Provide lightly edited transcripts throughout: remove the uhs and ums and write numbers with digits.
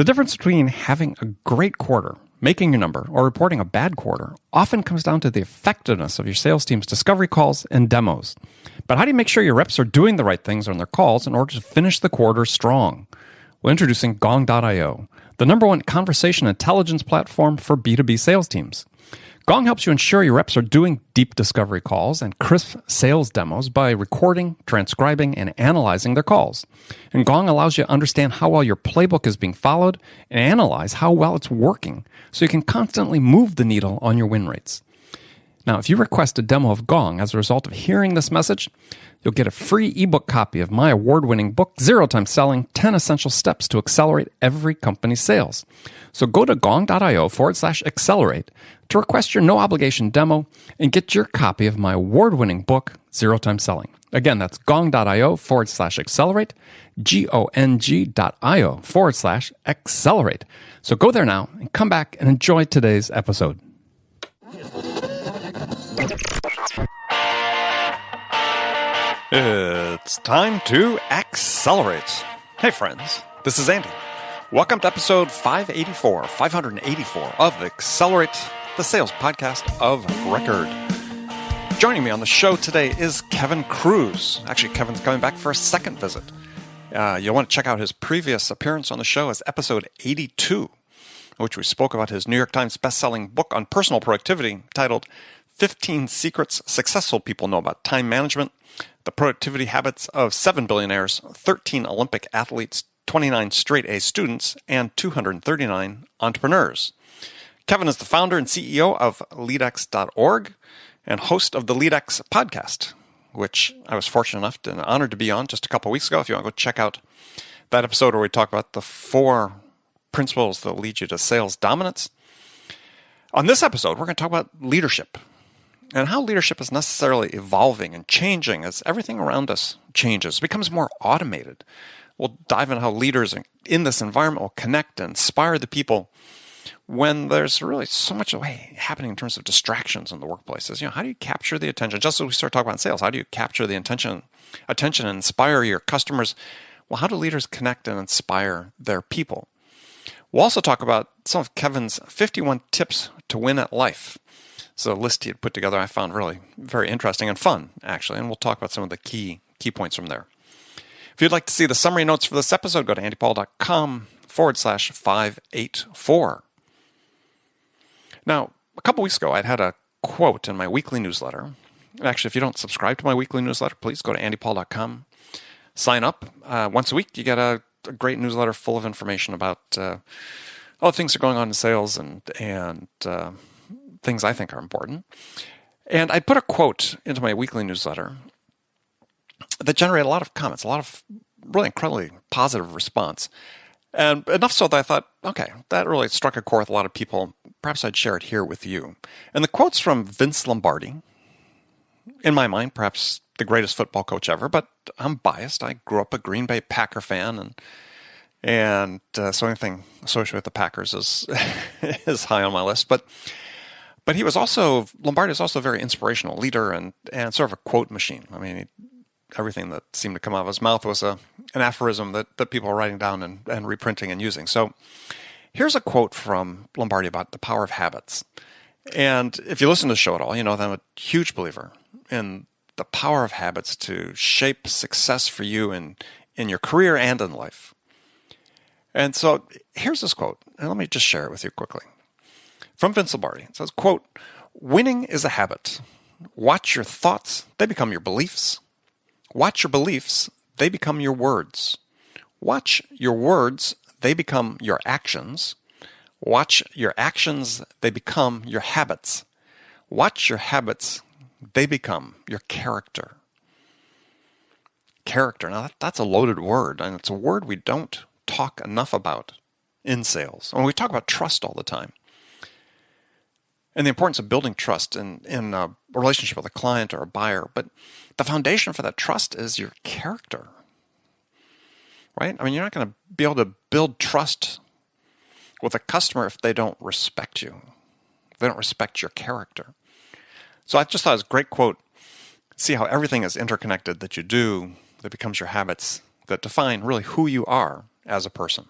The difference between having a great quarter, making your number, or reporting a bad quarter often comes down to the effectiveness of your sales team's discovery calls and demos. But how do you make sure your reps are doing the right things on their calls in order to finish the quarter strong? Well, introducing Gong.io, the #1 conversation intelligence platform for B2B sales teams. Gong helps you ensure your reps are doing deep discovery calls and crisp sales demos by recording, transcribing, and analyzing their calls. And Gong allows you to understand how well your playbook is being followed and analyze how well it's working so you can constantly move the needle on your win rates. Now, if you request a demo of Gong as a result of hearing this message, you'll get a free ebook copy of my award-winning book, 0 Time Selling, 10 Essential Steps to Accelerate Every Company's Sales. So go to gong.io/accelerate to request your no-obligation demo and get your copy of my award-winning book, 0 Time Selling. Again, that's gong.io/accelerate, gong.io/accelerate. So go there now and come back and enjoy today's episode. It's time to accelerate. Hey friends, this is Andy. Welcome to episode 584 of Accelerate, the sales podcast of record. Joining me on the show today is Kevin Kruse. Actually, Kevin's coming back for a second visit. You'll want to check out his previous appearance on the show as episode 82, in which we spoke about his New York Times best-selling book on personal productivity titled 15 Secrets Successful People Know About Time Management, the productivity habits of 7 billionaires, 13 Olympic athletes, 29 straight-A students, and 239 entrepreneurs. Kevin is the founder and CEO of Leadx.org and host of the Leadx podcast, which I was fortunate enough and honored to be on just a couple weeks ago. If you want to go check out that episode where we talk about the 4 principles that lead you to sales dominance. On this episode, we're going to talk about leadership and how leadership is necessarily evolving and changing as everything around us changes, becomes more automated. We'll dive into how leaders in this environment will connect and inspire the people when there's really so much happening in terms of distractions in the workplaces. How do you capture the attention? Just as we start talking about sales, how do you capture the attention and inspire your customers? Well, how do leaders connect and inspire their people? We'll also talk about some of Kevin's 51 tips to win at life. It's a list he had put together I found really very interesting and fun, actually, and we'll talk about some of the key points from there. If you'd like to see the summary notes for this episode, go to andypaul.com/584. Now, a couple weeks ago, I'd had a quote in my weekly newsletter. Actually, if you don't subscribe to my weekly newsletter, please go to andypaul.com. Sign up. Once a week, you get a great newsletter full of information about all the things that are going on in sales and things I think are important. And I put a quote into my weekly newsletter that generated a lot of comments, a lot of really incredibly positive response. And enough so that I thought, okay, that really struck a chord with a lot of people. Perhaps I'd share it here with you. And the quote's from Vince Lombardi. In my mind, perhaps the greatest football coach ever, but I'm biased. I grew up a Green Bay Packer fan, and so anything associated with the Packers is is high on my list. But Lombardi was also a very inspirational leader and sort of a quote machine. I mean, everything that seemed to come out of his mouth was an aphorism that people were writing down and reprinting and using. So here's a quote from Lombardi about the power of habits. And if you listen to the show at all, you know that I'm a huge believer in the power of habits to shape success for you in your career and in life. And so here's this quote, and let me just share it with you quickly. From Vince Lombardi, it says, quote, "Winning is a habit. Watch your thoughts, they become your beliefs. Watch your beliefs, they become your words. Watch your words, they become your actions. Watch your actions, they become your habits. Watch your habits, they become your character." Character, now that's a loaded word, and it's a word we don't talk enough about in sales. And we talk about trust all the time. And the importance of building trust in a relationship with a client or a buyer. But the foundation for that trust is your character, right? I mean, you're not going to be able to build trust with a customer if they don't respect you. If they don't respect your character. So I just thought it was a great quote. See how everything is interconnected that you do, that becomes your habits, that define really who you are as a person.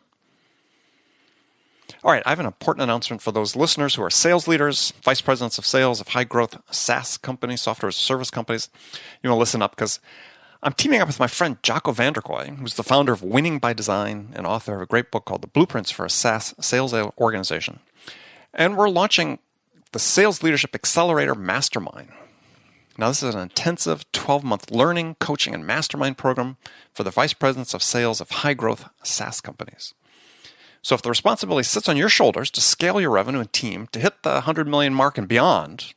All right, I have an important announcement for those listeners who are sales leaders, vice presidents of sales of high-growth SaaS companies, software as a service companies. You want to listen up because I'm teaming up with my friend Jocko Vanderkoy, who's the founder of Winning by Design and author of a great book called The Blueprints for a SaaS Sales Organization. And we're launching the Sales Leadership Accelerator Mastermind. Now, this is an intensive 12-month learning, coaching, and mastermind program for the vice presidents of sales of high-growth SaaS companies. So if the responsibility sits on your shoulders to scale your revenue and team to hit the 100 million mark and beyond,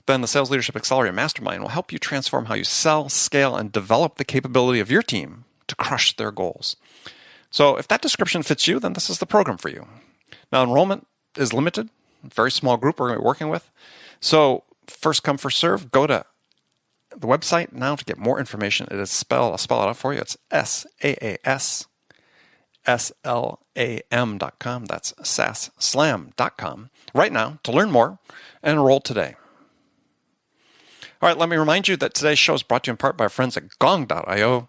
then the Sales Leadership Accelerator Mastermind will help you transform how you sell, scale, and develop the capability of your team to crush their goals. So if that description fits you, then this is the program for you. Now, enrollment is limited, a very small group we're going to be working with. So first come, first serve. Go to the website now to get more information. It is I'll spell it out for you. It's SaaSSlam.com. That's SaaSslam.com right now to learn more and enroll today. All right, let me remind you that today's show is brought to you in part by our friends at Gong.io.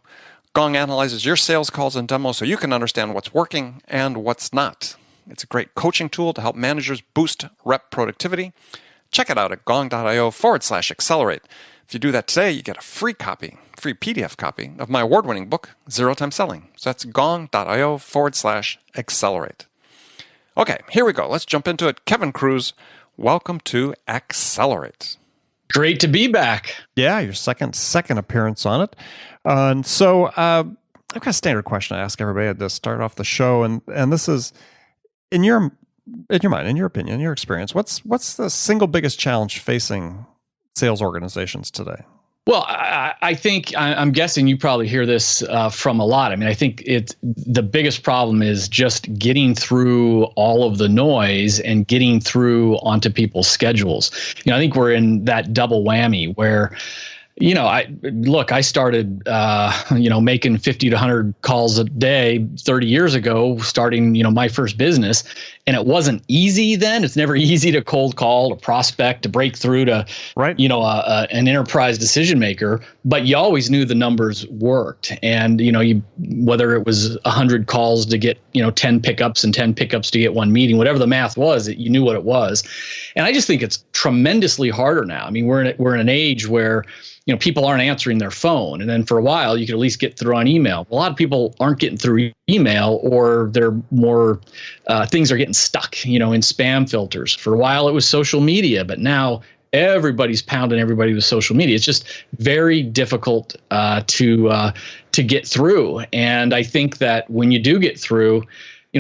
Gong analyzes your sales calls and demos so you can understand what's working and what's not. It's a great coaching tool to help managers boost rep productivity. Check it out at gong.io/accelerate. If you do that today, you get a free PDF copy of my award-winning book, Zero Time Selling. So that's gong.io/accelerate. Okay, here we go. Let's jump into it. Kevin Kruse, welcome to Accelerate. Great to be back. Yeah, your second appearance on it. And so I've got a standard question I ask everybody to start off the show, and this is, in your mind, in your opinion, in your experience, what's the single biggest challenge facing sales organizations today? Well, I think I'm guessing you probably hear this from a lot. I mean, I think the biggest problem is just getting through all of the noise and getting through onto people's schedules. I think we're in that double whammy where, I started, making 50 to 100 calls a day 30 years ago, starting, my first business. And it wasn't easy then. It's never easy to cold call, to prospect, to break through to, right. An enterprise decision maker. But you always knew the numbers worked. And, whether it was 100 calls to get, 10 pickups and 10 pickups to get one meeting, whatever the math was, you knew what it was. And I just think it's tremendously harder now. I mean, we're in an age where people aren't answering their phone. And then for a while, you could at least get through on email. A lot of people aren't getting through email, or they're more, things are getting stuck, in spam filters. For a while, it was social media, but now everybody's pounding everybody with social media. It's just very difficult to get through. And I think that when you do get through,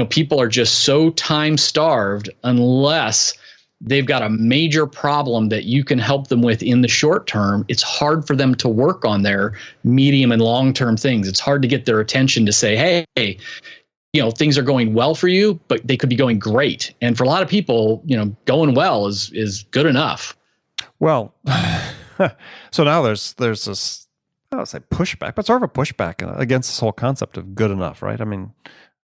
people are just so time starved unless they've got a major problem that you can help them with in the short term. It's hard for them to work on their medium and long-term things. It's hard to get their attention to say, hey, things are going well for you, but they could be going great. And for a lot of people, going well is good enough. Well, so now there's this, I don't say pushback, but sort of a pushback against this whole concept of good enough, right? I mean,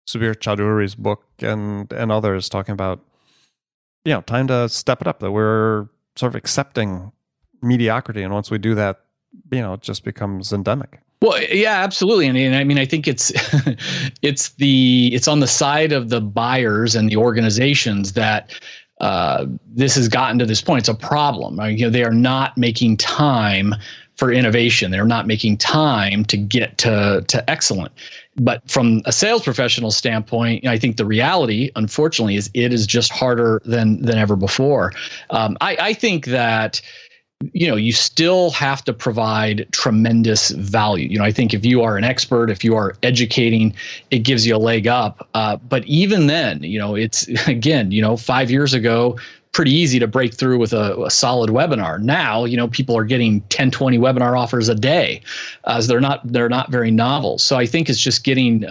Subir Chowdhury's book and others talking about, time to step it up, that we're sort of accepting mediocrity. And once we do that, it just becomes endemic. Well, yeah, absolutely. And I mean, I think it's on the side of the buyers and the organizations that this has gotten to this point. It's a problem. They are not making time for innovation. They're not making time to get to excellent. But from a sales professional standpoint, I think the reality, unfortunately, is it is just harder than ever before. I think that you still have to provide tremendous value. I think if you are an expert, if you are educating, it gives you a leg up. But even then, it's, again, 5 years ago, pretty easy to break through with a solid webinar. Now, people are getting 10, 20 webinar offers a day, as they're not very novel. So I think it's just getting,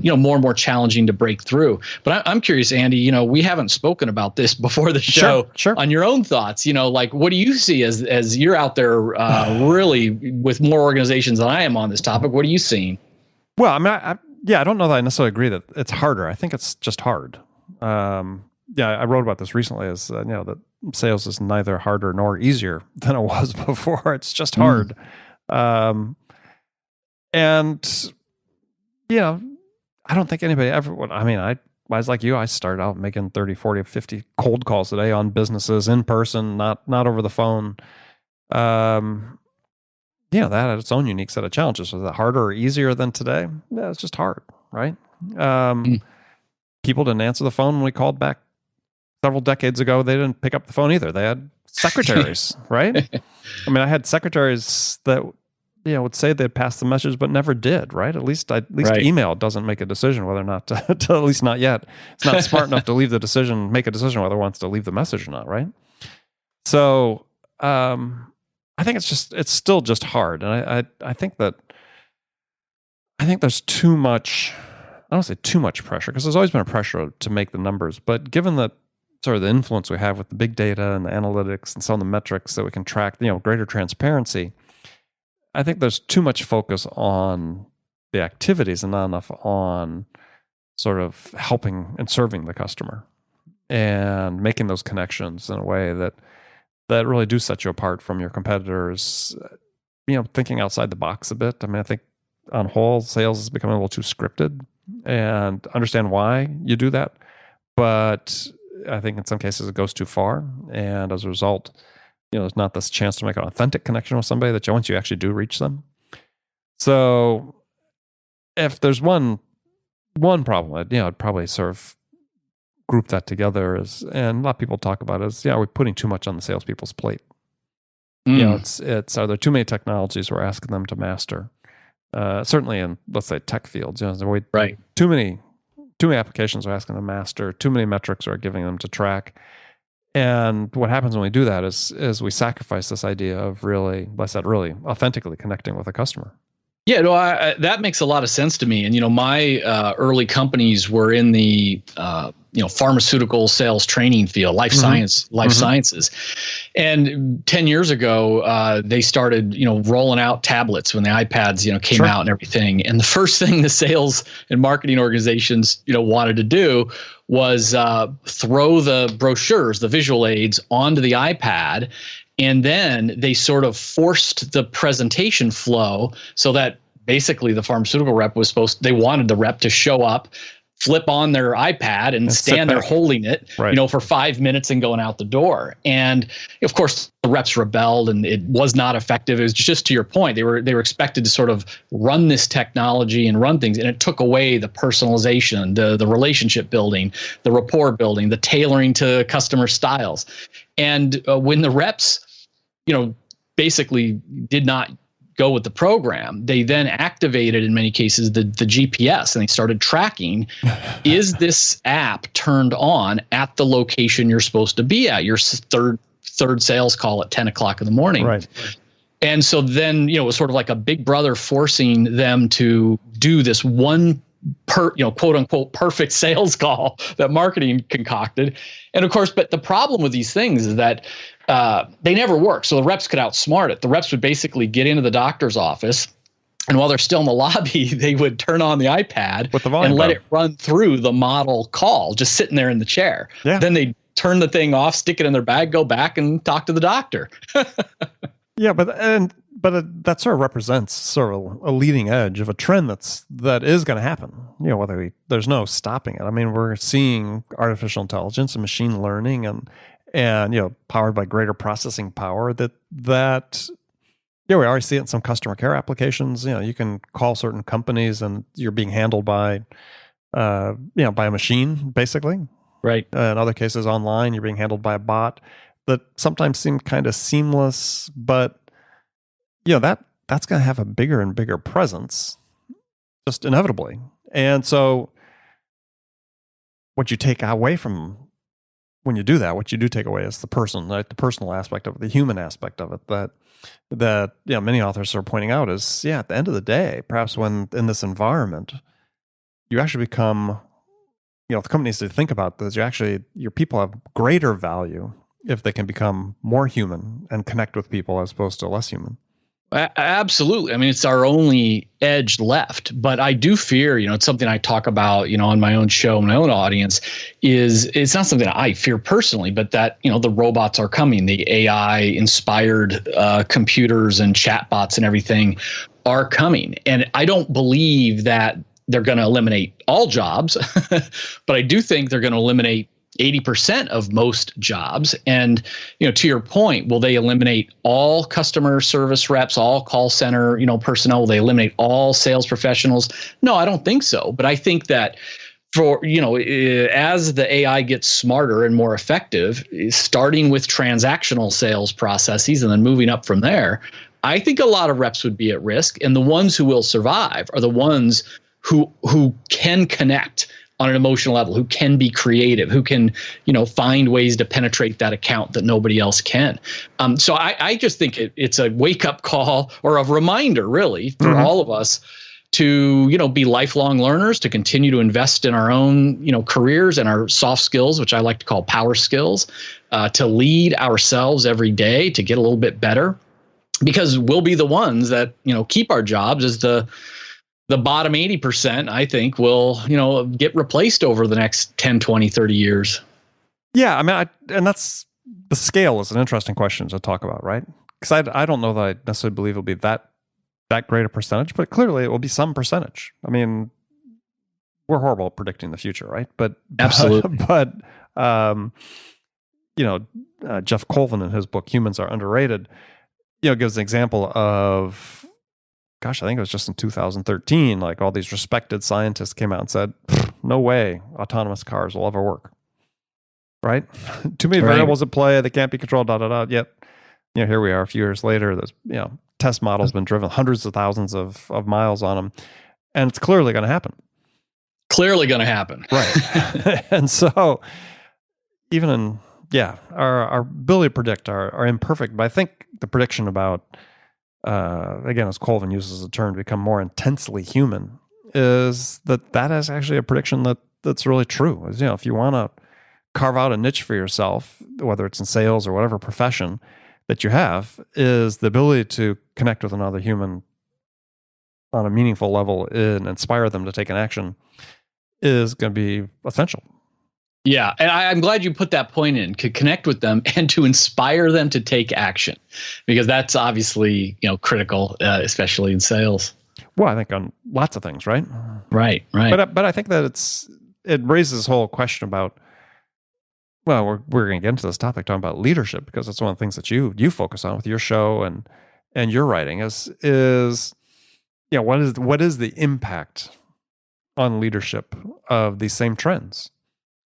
more and more challenging to break through. But I'm curious, Andy, we haven't spoken about this before the show. Sure. On your own thoughts, what do you see as you're out there really with more organizations than I am on this topic? What are you seeing? Well, I mean, I don't know that I necessarily agree that it's harder. I think it's just hard. I wrote about this recently as, that sales is neither harder nor easier than it was before. It's just hard. And, I don't think anybody ever would. I mean, I I was like you. I started out making 30, 40, 50 cold calls a day on businesses in person, not over the phone. That had its own unique set of challenges. Was it harder or easier than today? Yeah, it's just hard, right? People didn't answer the phone when we called back several decades ago. They didn't pick up the phone either. They had secretaries, right? I mean, I had secretaries that would say they'd pass the message, but never did, right? At least email doesn't make a decision whether or not to at least not yet. It's not smart enough to make a decision whether it wants to leave the message or not, right? So I think it's still just hard. And I think there's too much, I don't say too much pressure, because there's always been a pressure to make the numbers, but given that sort of the influence we have with the big data and the analytics and some of the metrics that we can track, greater transparency, I think there's too much focus on the activities and not enough on sort of helping and serving the customer and making those connections in a way that really do set you apart from your competitors, thinking outside the box a bit. I mean, I think on whole, sales is becoming a little too scripted, and understand why you do that. But I think in some cases it goes too far. And as a result, there's not this chance to make an authentic connection with somebody that once you actually do reach them. So if there's one problem, I'd probably sort of group that together and a lot of people talk about it as, we're putting too much on the salespeople's plate. It's are there too many technologies we're asking them to master? Certainly in, let's say, tech fields, right. Too many applications we're asking them to master, too many metrics we're giving them to track. And what happens when we do that is we sacrifice this idea of really authentically connecting with a customer. Yeah, no, that makes a lot of sense to me. And my early companies were in the pharmaceutical sales training field, life sciences. And 10 years ago, they started rolling out tablets when the iPads came out and everything. And the first thing the sales and marketing organizations wanted to do was throw the brochures, the visual aids, onto the iPad. And then they sort of forced the presentation flow so that basically the pharmaceutical rep they wanted the rep to show up, flip on their iPad and stand there holding it, for 5 minutes and going out the door. And of course the reps rebelled and it was not effective. It was just to your point. They were expected to sort of run this technology and run things, and it took away the personalization, the relationship building, the rapport building, the tailoring to customer styles. And when the reps, basically did not go with the program, they then activated, in many cases, the GPS, and they started tracking, is this app turned on at the location you're supposed to be at, your third sales call at 10 o'clock in the morning. Right. And so then, it was sort of like a big brother forcing them to do this one quote unquote perfect sales call that marketing concocted. And of course, but the problem with these things is that they never work. So the reps could outsmart it. The reps would basically get into the doctor's office, and while they're still in the lobby, they would turn on the iPad and let it run through the model call, just sitting there in the chair. Yeah. Then they turn the thing off, stick it in their bag, go back and talk to the doctor. Yeah, but that sort of represents sort of a leading edge of a trend that is going to happen. There's no stopping it. I mean, we're seeing artificial intelligence and machine learning and powered by greater processing power that we already see it in some customer care applications. You can call certain companies and you're being handled by by a machine, basically. Right. In other cases, online, you're being handled by a bot that sometimes seem kind of seamless, but that's going to have a bigger and bigger presence, just inevitably. And so what you take away from when you do that, what you do take away is the person, right? The personal aspect of it, the human aspect of it that many authors are pointing out is, at the end of the day, perhaps when in this environment, you actually become, the companies to think about this, your people have greater value if they can become more human and connect with people as opposed to less human. Absolutely. I mean, it's our only edge left. But I do fear, it's something I talk about, on my own show, my own audience, is it's not something I fear personally, but that, the robots are coming, the AI inspired computers and chatbots and everything are coming. And I don't believe that they're going to eliminate all jobs, but I do think they're going to eliminate 80% of most jobs. And, to your point, will they eliminate all customer service reps, all call center, personnel? Will they eliminate all sales professionals? No, I don't think so. But I think that as the AI gets smarter and more effective, starting with transactional sales processes and then moving up from there, I think a lot of reps would be at risk. And the ones who will survive are the ones who can connect on an emotional level, who can be creative, who can, find ways to penetrate that account that nobody else can. So I just think it's a wake-up call or a reminder, really, for all of us to, be lifelong learners, to continue to invest in our own, careers and our soft skills, which I like to call power skills, to lead ourselves every day, to get a little bit better, because we'll be the ones that, keep our jobs as the bottom 80%, I think, will, get replaced over the next 10, 20, 30 years. Yeah. I mean, and that's, the scale is an interesting question to talk about, right? Because I don't know that I necessarily believe it'll be that great a percentage, but clearly it will be some percentage. I mean, we're horrible at predicting the future, right? But absolutely. But Jeff Colvin in his book Humans Are Underrated, gives an example of, gosh, I think it was just in 2013, like all these respected scientists came out and said, no way autonomous cars will ever work. Right? Too many variables at play, they can't be controlled, Yet, here we are a few years later, there's, test models been driven hundreds of thousands of miles on them, and it's clearly going to happen. Clearly going to happen. Right. And so even in, our ability to predict are imperfect, but I think the prediction about, again, as Colvin uses the term, to become more intensely human, is that is actually a prediction that's really true. Is, if you want to carve out a niche for yourself, whether it's in sales or whatever profession that you have, is the ability to connect with another human on a meaningful level and inspire them to take an action is going to be essential. Yeah, and I'm glad you put that point in, to connect with them and to inspire them to take action, because that's obviously, critical, especially in sales. Well, I think on lots of things, right? Right. But I think that it raises this whole question about, well, we're going to get into this topic talking about leadership, because it's one of the things that you focus on with your show and your writing is what is the impact on leadership of these same trends?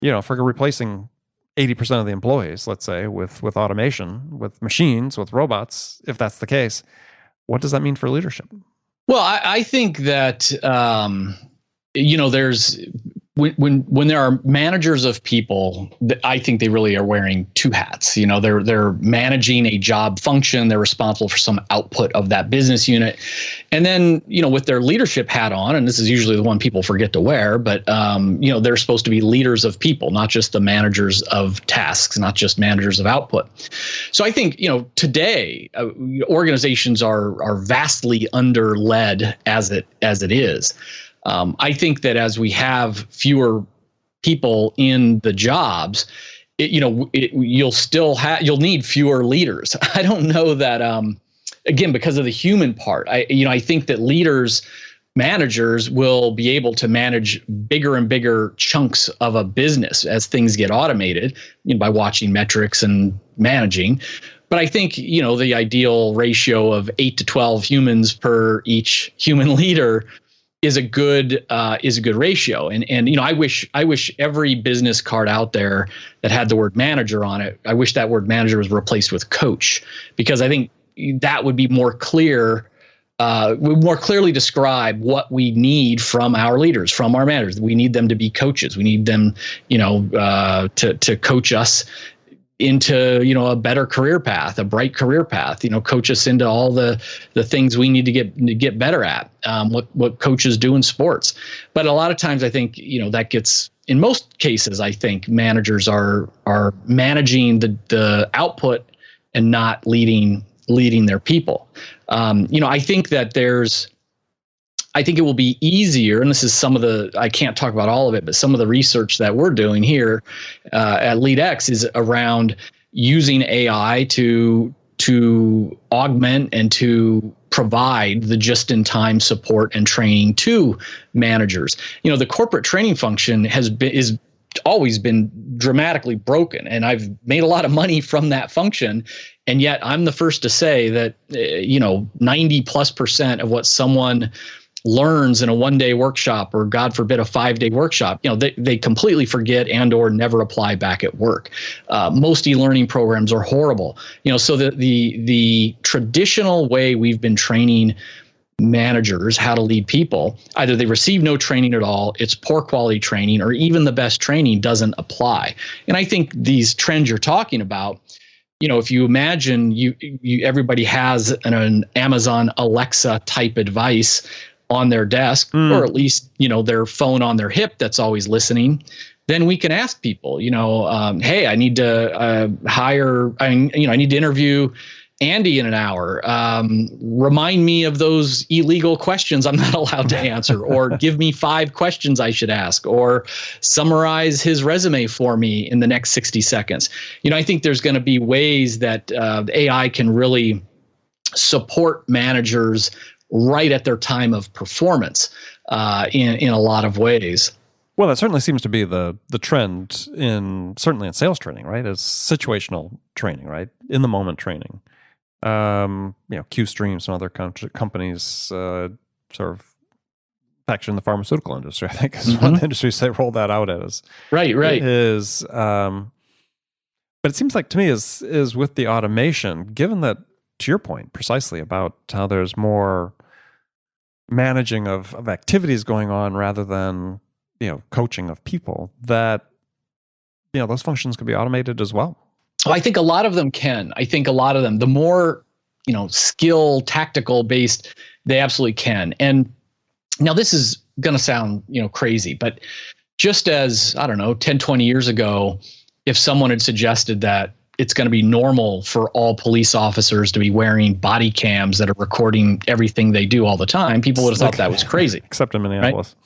If we're replacing 80% of the employees, let's say, with automation, with machines, with robots, if that's the case, what does that mean for leadership? Well, I think that, there's, when there are managers of people, I think they really are wearing two hats. They're managing a job function. They're responsible for some output of that business unit. And then, with their leadership hat on, and this is usually the one people forget to wear, but, they're supposed to be leaders of people, not just the managers of tasks, not just managers of output. So I think, today organizations are vastly under-led as it is. I think that as we have fewer people in the jobs, you'll need fewer leaders. I don't know that, again, because of the human part, I think that managers will be able to manage bigger and bigger chunks of a business as things get automated, by watching metrics and managing. But I think, the ideal ratio of 8 to 12 humans per each human leader is a good ratio. And I wish every business card out there that had the word manager on it, I wish that word manager was replaced with coach, because I think that would be more clear, would more clearly describe what we need from our leaders, from our managers. We need them to be coaches. We need them, to coach us into, a better career path, a bright career path, coach us into all the things we need to get better at, what coaches do in sports. But a lot of times I think, that gets, in most cases, I think managers are managing the output and not leading their people. I think that I think it will be easier, and this is I can't talk about all of it, but some of the research that we're doing here at Leadx is around using AI to augment and to provide the just-in-time support and training to managers. The corporate training function is always been dramatically broken, and I've made a lot of money from that function. And yet I'm the first to say that 90+% of what someone learns in a one-day workshop, or God forbid a 5-day workshop, they completely forget and or never apply back at work. Most e-learning programs are horrible. So the traditional way we've been training managers how to lead people, either they receive no training at all, it's poor quality training, or even the best training doesn't apply. And I think these trends you're talking about, if you imagine everybody has an Amazon Alexa type device on their desk, or at least, their phone on their hip that's always listening, then we can ask people, hey, I need to I need to interview Andy in an hour. Remind me of those illegal questions I'm not allowed to answer, or give me 5 questions I should ask, or summarize his resume for me in the next 60 seconds. I think there's going to be ways that AI can really support managers right at their time of performance in a lot of ways. Well, that certainly seems to be the trend certainly in sales training, right? It's situational training, right? In the moment training. Q Streams and other companies sort of actually in the pharmaceutical industry, I think is one of the industries they rolled that out as. Right. But it seems like to me is with the automation, given that, to your point precisely about how there's more managing of activities going on rather than coaching of people, that those functions could be automated as well. Well, I think a lot of them can. I think a lot of them, the more skill, tactical based, they absolutely can. And now this is going to sound crazy, but just as, I don't know, 10, 20 years ago, if someone had suggested that it's going to be normal for all police officers to be wearing body cams that are recording everything they do all the time, people would have thought that was crazy. Except in Minneapolis.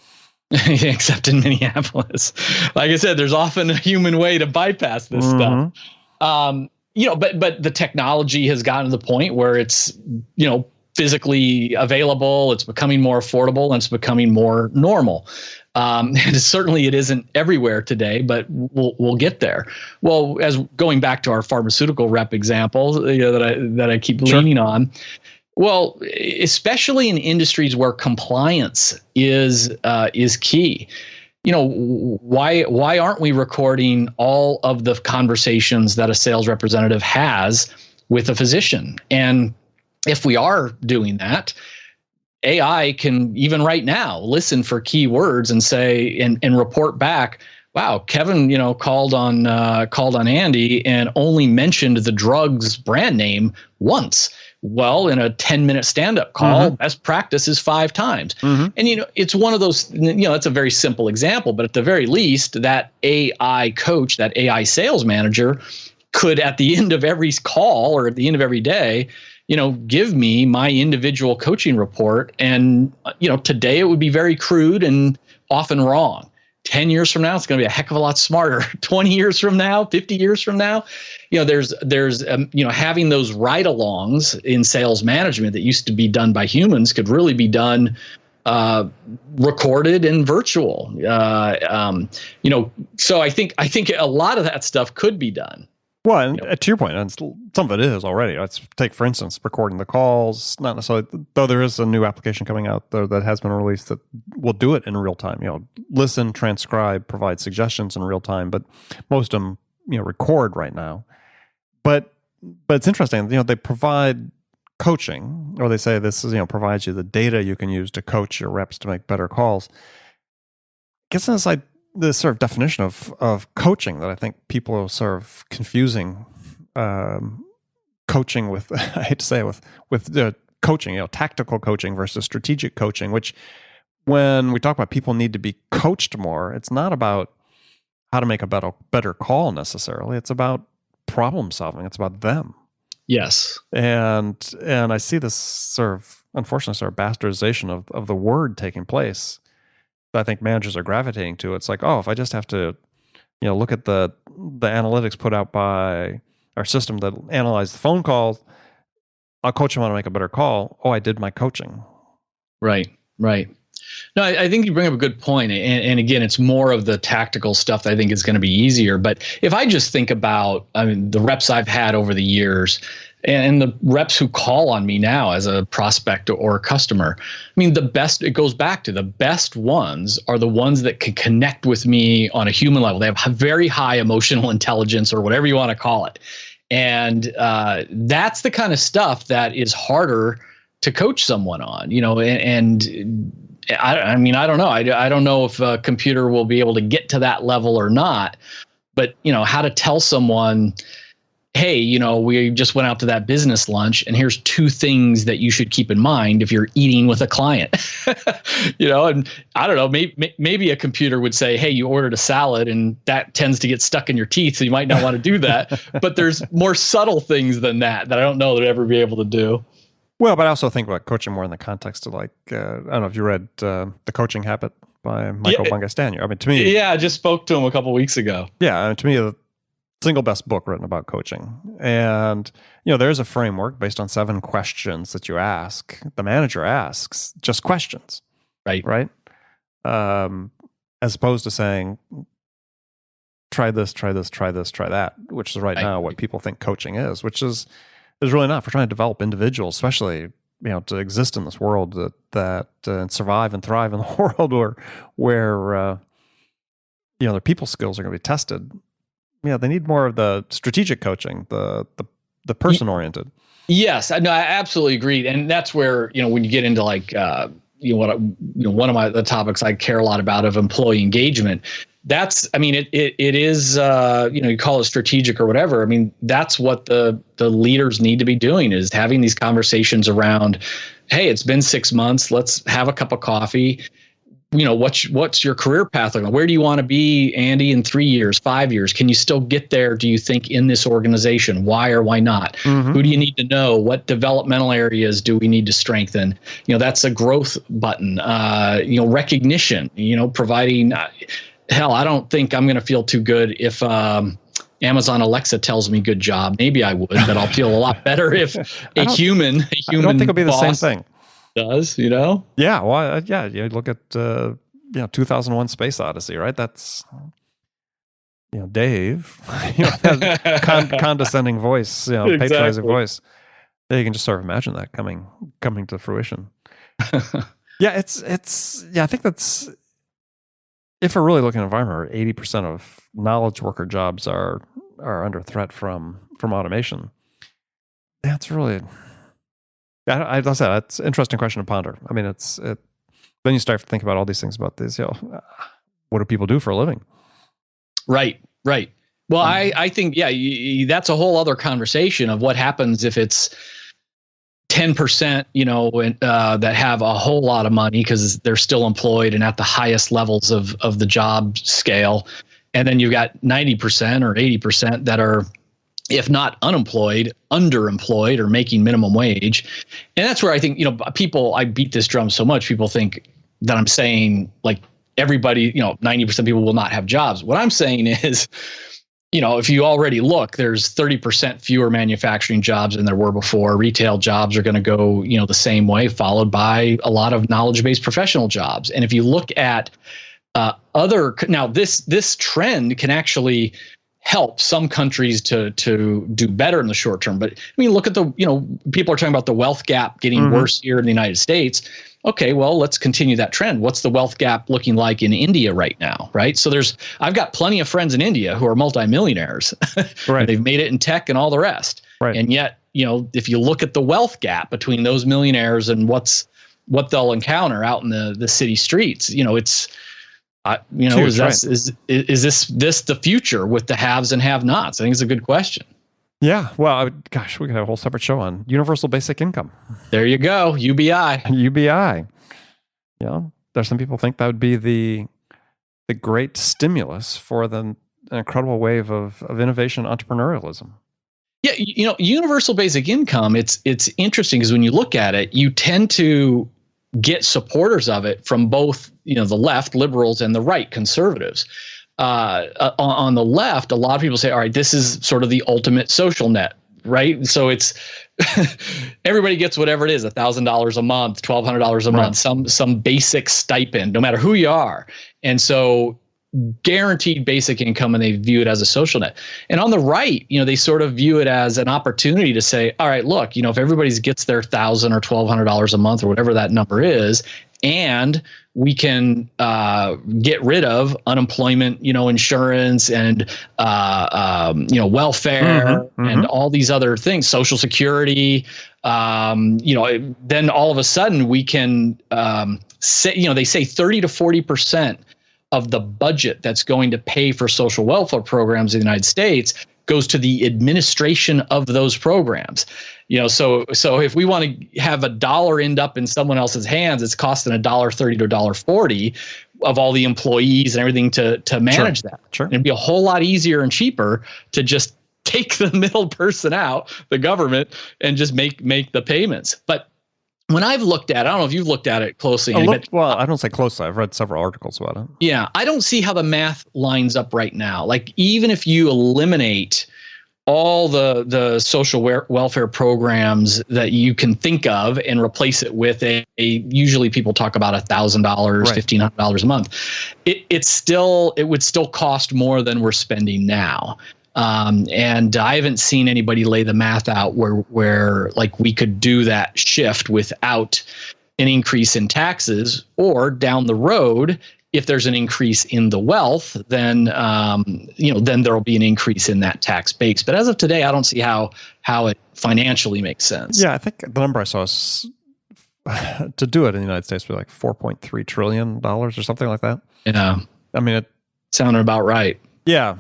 Right? Except in Minneapolis. Like I said, there's often a human way to bypass this stuff. But the technology has gotten to the point where it's, physically available, it's becoming more affordable, and it's becoming more normal. And certainly it isn't everywhere today, but we'll get there. Well, as going back to our pharmaceutical rep example, that I keep leaning on. Well, especially in industries where compliance is key. Why aren't we recording all of the conversations that a sales representative has with a physician? And if we are doing that, AI can even right now listen for keywords and say and report back, wow, Kevin, called on Andy and only mentioned the drug's brand name once. Well, in a 10-minute stand-up call, best practice is 5 times. And, it's one of those, it's a very simple example, but at the very least, that AI coach, that AI sales manager could, at the end of every call or at the end of every day, give me my individual coaching report. And, today it would be very crude and often wrong. 10 years from now, it's going to be a heck of a lot smarter. 20 years from now, 50 years from now, there's having those ride-alongs in sales management that used to be done by humans could really be done recorded and virtual. So I think a lot of that stuff could be done. Well, and to your point, and some of it is already. Let's take, for instance, recording the calls. Not necessarily, though there is a new application coming out there that has been released that will do it in real time. Listen, transcribe, provide suggestions in real time. But most of them, record right now. But it's interesting. They provide coaching, or they say this is provides you the data you can use to coach your reps to make better calls. Gets inside the sort of definition of coaching that I think people are sort of confusing coaching with, I hate to say it, with the coaching, tactical coaching versus strategic coaching, which when we talk about people need to be coached more, it's not about how to make a better call necessarily. It's about problem solving. It's about them. Yes. And I see this sort of, unfortunately, sort of bastardization of the word taking place. I think managers are gravitating to. It's like, if I just have to, look at the analytics put out by our system that analyze the phone calls, I'll coach them how to make a better call. Oh, I did my coaching. Right. No, I think you bring up a good point. And again, it's more of the tactical stuff that I think is going to be easier. But if I just think about, the reps I've had over the years and the reps who call on me now as a prospect or a customer, it goes back to the best ones are the ones that can connect with me on a human level. They have very high emotional intelligence or whatever you want to call it. And that's the kind of stuff that is harder to coach someone on, and I don't know. I don't know if a computer will be able to get to that level or not, but how to tell someone, hey, we just went out to that business lunch and here's 2 things that you should keep in mind if you're eating with a client, and I don't know, maybe a computer would say, hey, you ordered a salad and that tends to get stuck in your teeth. So you might not want to do that, but there's more subtle things than that I don't know that I'd ever be able to do. Well, but I also think about coaching more in the context of I don't know if you read The Coaching Habit by Michael Bungastanier. To me, I just spoke to him a couple of weeks ago. Yeah, to me, the single best book written about coaching. And there's a framework based on 7 questions that you ask. The manager asks just questions, right? As opposed to saying, try this, try that, which is right now what people think coaching is, which is really not. For trying to develop individuals, especially to exist in this world that survive and thrive in the world where their people skills are going to be tested. They need more of the strategic coaching, the person oriented. Yes, no, I absolutely agree, and that's where when you get into one of the topics I care a lot about of employee engagement. That's, it is, you call it strategic or whatever. That's what the leaders need to be doing, is having these conversations around, hey, it's been 6 months. Let's have a cup of coffee. What's your career path? Where do you want to be, Andy, in 3 years, 5 years? Can you still get there, do you think, in this organization? Why or why not? Mm-hmm. Who do you need to know? What developmental areas do we need to strengthen? That's a growth button. Recognition, providing... Hell, I don't think I'm going to feel too good if Amazon Alexa tells me good job. Maybe I would, but I'll feel a lot better if a human I don't think it'll be the same thing. Does, Yeah, well, you look at 2001 Space Odyssey, right? That's Dave, condescending voice, patronizing voice. Yeah, you can just sort of imagine that coming to fruition. Yeah, I think that's, if we're really looking at an environment where 80% of knowledge worker jobs are under threat from automation, that's really, I said, it's an interesting question to ponder. Then you start to think about all these things about this, what do people do for a living? Right. Well, I think, that's a whole other conversation of what happens if it's 10%, that have a whole lot of money because they're still employed and at the highest levels of the job scale. And then you've got 90% or 80% that are, if not unemployed, underemployed or making minimum wage. And that's where I think, people, I beat this drum so much, people think that I'm saying like everybody, 90% of people will not have jobs. What I'm saying is, if you already look, there's 30% fewer manufacturing jobs than there were before. Retail jobs are going to go, the same way, followed by a lot of knowledge-based professional jobs. And if you look at this trend can actually help some countries to do better in the short term. But look at people are talking about the wealth gap getting worse here in the United States. Okay, well, let's continue that trend. What's the wealth gap looking like in India right now, right? So I've got plenty of friends in India who are multimillionaires. Right. They've made it in tech and all the rest. Right. And yet, if you look at the wealth gap between those millionaires and what they'll encounter out in the city streets, it's huge, is this the future with the haves and have-nots? I think it's a good question. Yeah, well, we could have a whole separate show on universal basic income. There you go, UBI. UBI. There's some people think that would be the great stimulus for an incredible wave of innovation and entrepreneurialism. Yeah, universal basic income, it's interesting because when you look at it, you tend to get supporters of it from both, the left, liberals, and the right, conservatives. On the left, a lot of people say, all right, this is sort of the ultimate social net. right? So it's everybody gets whatever it is, $1,000 a month, $1,200 a month, some basic stipend, no matter who you are. And so guaranteed basic income, and they view it as a social net. And on the right, they sort of view it as an opportunity to say, all right, look, if everybody gets their $1,000 or $1,200 a month or whatever that number is, and we can get rid of unemployment, insurance and welfare and all these other things, Social Security. Then all of a sudden we can say, they say 30 to 40% of the budget that's going to pay for social welfare programs in the United States goes to the administration of those programs. So if we want to have $1 end up in someone else's hands, it's costing $1.30 to $1.40 of all the employees and everything to manage that. Sure. And it'd be a whole lot easier and cheaper to just take the middle person out, the government, and just make the payments. But when I've looked at it, I don't know if you've looked at it closely. Well, I don't say closely. I've read several articles about it. Yeah, I don't see how the math lines up right now. Like, even if you eliminate all the social welfare programs that you can think of and replace it with usually people talk about $1,000, $1,500 a month, it would still cost more than we're spending now. And I haven't seen anybody lay the math out where like we could do that shift without an increase in taxes, or down the road, if there's an increase in the wealth, then then there'll be an increase in that tax base. But as of today, I don't see how it financially makes sense. Yeah, I think the number I saw is to do it in the United States was like $4.3 trillion or something like that. Yeah, I mean, it sounded about right. Yeah,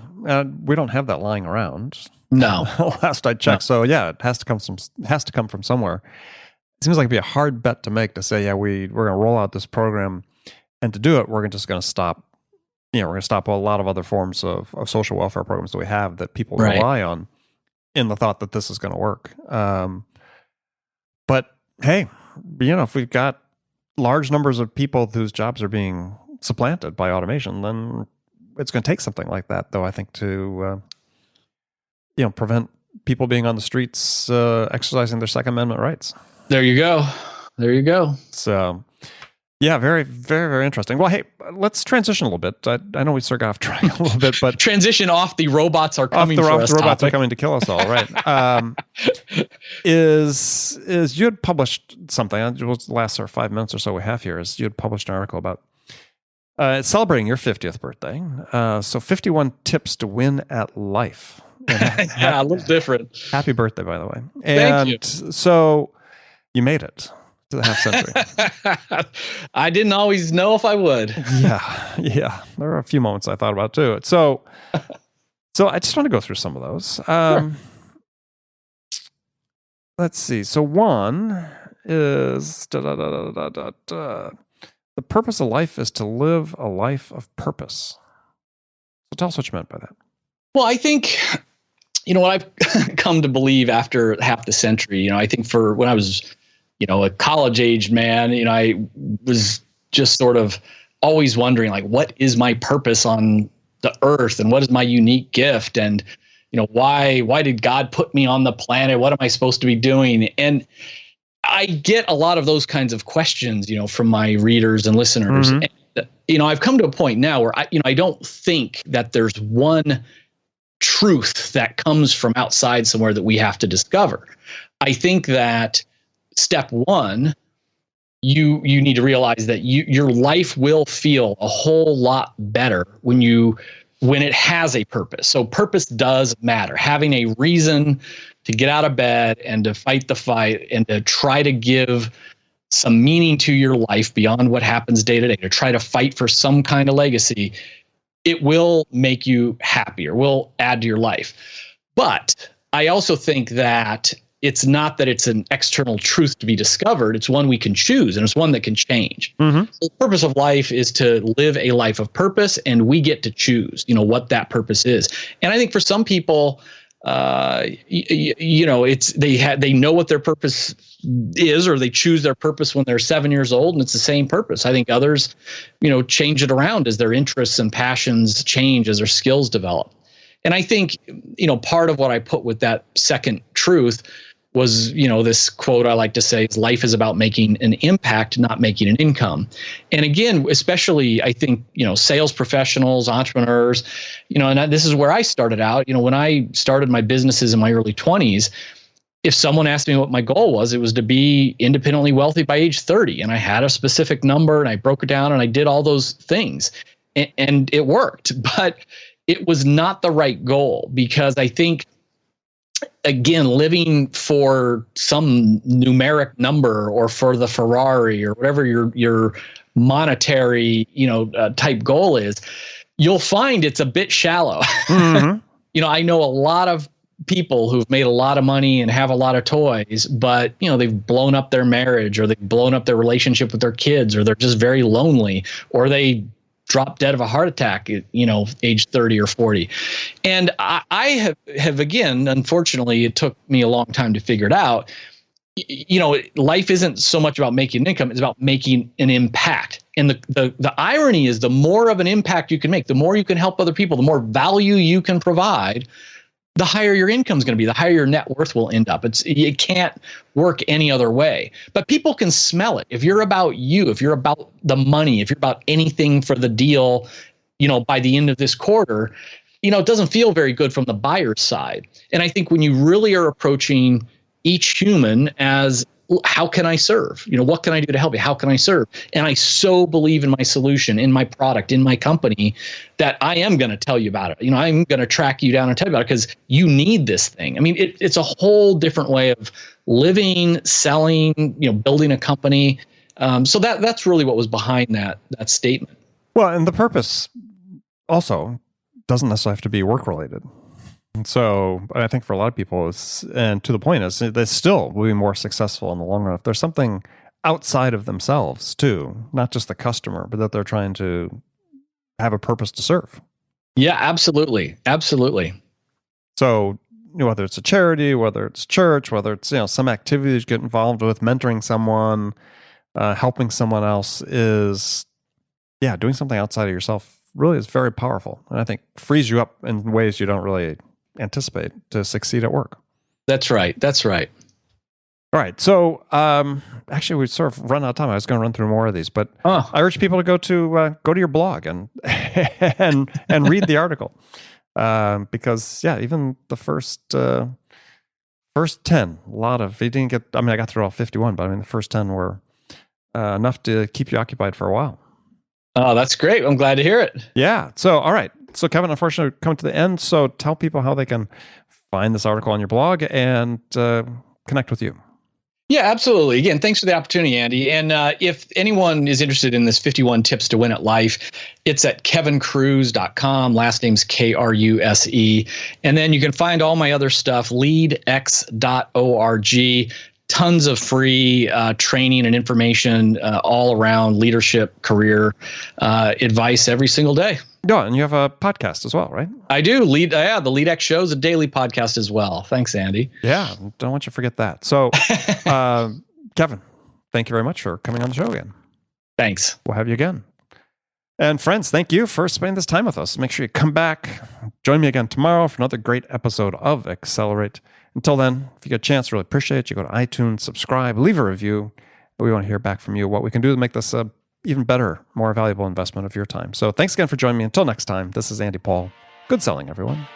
we don't have that lying around. No, last I checked. No. So yeah, it has to come from somewhere. It seems like it'd be a hard bet to make to say, yeah, we're going to roll out this program, and to do it, we're just going to stop. We're going to stop a lot of other forms of social welfare programs that we have that people rely on, in the thought that this is going to work. But hey, if we've got large numbers of people whose jobs are being supplanted by automation, then it's going to take something like that, though, I think, to prevent people being on the streets exercising their Second Amendment rights. There you go. So, yeah, very, very, very interesting. Well, hey, let's transition a little bit. I know we sort of got off track a little bit, but transition off the robots are coming for us. The robots are coming to kill us all, right? Is you had published something? It was the last 5 minutes or so we have here. Is you had published an article about celebrating your 50th birthday. So 51 tips to win at life. Yeah, a little different. Happy birthday, by the way. Thank you. So you made it to the half century. I didn't always know if I would. Yeah. There were a few moments I thought about too. So I just want to go through some of those. Sure. Let's see. So one is the purpose of life is to live a life of purpose. So tell us what you meant by that. Well, I think, what I've come to believe after half the century, I think for when I was, a college-aged man, I was just sort of always wondering, like, what is my purpose on the earth, and what is my unique gift, and, why did God put me on the planet? What am I supposed to be doing? And I get a lot of those kinds of questions, from my readers and listeners. Mm-hmm. And, I've come to a point now where I don't think that there's one truth that comes from outside somewhere that we have to discover. I think that step one, you need to realize that your life will feel a whole lot better when it has a purpose. So purpose does matter. Having a reason to get out of bed and to fight the fight and to try to give some meaning to your life beyond what happens day to day, to try to fight for some kind of legacy, it will make you happier, will add to your life. But I also think that it's not that it's an external truth to be discovered. It's one we can choose, and it's one that can change. Mm-hmm. So the purpose of life is to live a life of purpose, and we get to choose, what that purpose is. And I think for some people, it's they know what their purpose is, or they choose their purpose when they're 7 years old, and it's the same purpose. I think others, change it around as their interests and passions change, as their skills develop. And I think, part of what I put with that second truth was, this quote I like to say is life is about making an impact, not making an income. And again, especially I think, sales professionals, entrepreneurs, and this is where I started out, when I started my businesses in my early 20s, if someone asked me what my goal was, it was to be independently wealthy by age 30. And I had a specific number and I broke it down and I did all those things and it worked, but it was not the right goal because I think, again, living for some numeric number or for the Ferrari or whatever your monetary, type goal is, you'll find it's a bit shallow. Mm-hmm. I know a lot of people who've made a lot of money and have a lot of toys, but they've blown up their marriage or they've blown up their relationship with their kids, or they're just very lonely, or they drop dead of a heart attack at age 30 or 40. And I have again, unfortunately, it took me a long time to figure it out. Life isn't so much about making an income, it's about making an impact. And the irony is, the more of an impact you can make, the more you can help other people, the more value you can provide, the higher your income is going to be, the higher your net worth will end up. It can't work any other way. But people can smell it. If you're about you, if you're about the money, if you're about anything for the deal, by the end of this quarter, it doesn't feel very good from the buyer's side. And I think when you really are approaching each human as, how can I serve? What can I do to help you? How can I serve? And I so believe in my solution, in my product, in my company, that I am going to tell you about it. I'm going to track you down and tell you about it because you need this thing. I mean, it's a whole different way of living, selling, building a company. So that's really what was behind that statement. Well, and the purpose also doesn't necessarily have to be work related. And so I think for a lot of people, and to the point is, they still will be more successful in the long run if there's something outside of themselves too, not just the customer, but that they're trying to have a purpose to serve. Yeah, absolutely. Absolutely. So whether it's a charity, whether it's church, whether it's, some activity that you get involved with, mentoring someone, helping someone else, is, doing something outside of yourself really is very powerful. And I think frees you up in ways you don't really anticipate to succeed at work. That's right. That's right. All right. So actually, we sort of run out of time. I was going to run through more of these, but I urge people to go to your blog and read the article because even the first 10, a lot of, you didn't get. I mean, I got through all 51, but the first 10 were enough to keep you occupied for a while. Oh, that's great. I'm glad to hear it. Yeah. So, all right. So, Kevin, unfortunately, we're coming to the end. So, tell people how they can find this article on your blog and connect with you. Yeah, absolutely. Again, thanks for the opportunity, Andy. And if anyone is interested in this 51 Tips to Win at Life, it's at kevinkruse.com. Last name's Kruse. And then you can find all my other stuff, leadx.org. Tons of free training and information all around leadership, career advice every single day. Yeah, and you have a podcast as well, right? I do. The Leadx show is a daily podcast as well. Thanks, Andy. Yeah, don't want you to forget that. So, Kevin, thank you very much for coming on the show again. Thanks. We'll have you again. And friends, thank you for spending this time with us. Make sure you come back. Join me again tomorrow for another great episode of Accelerate. Until then, if you get a chance, really appreciate it. You go to iTunes, subscribe, leave a review. We want to hear back from you, what we can do to make this a even better, more valuable investment of your time. So thanks again for joining me. Until next time, this is Andy Paul. Good selling, everyone.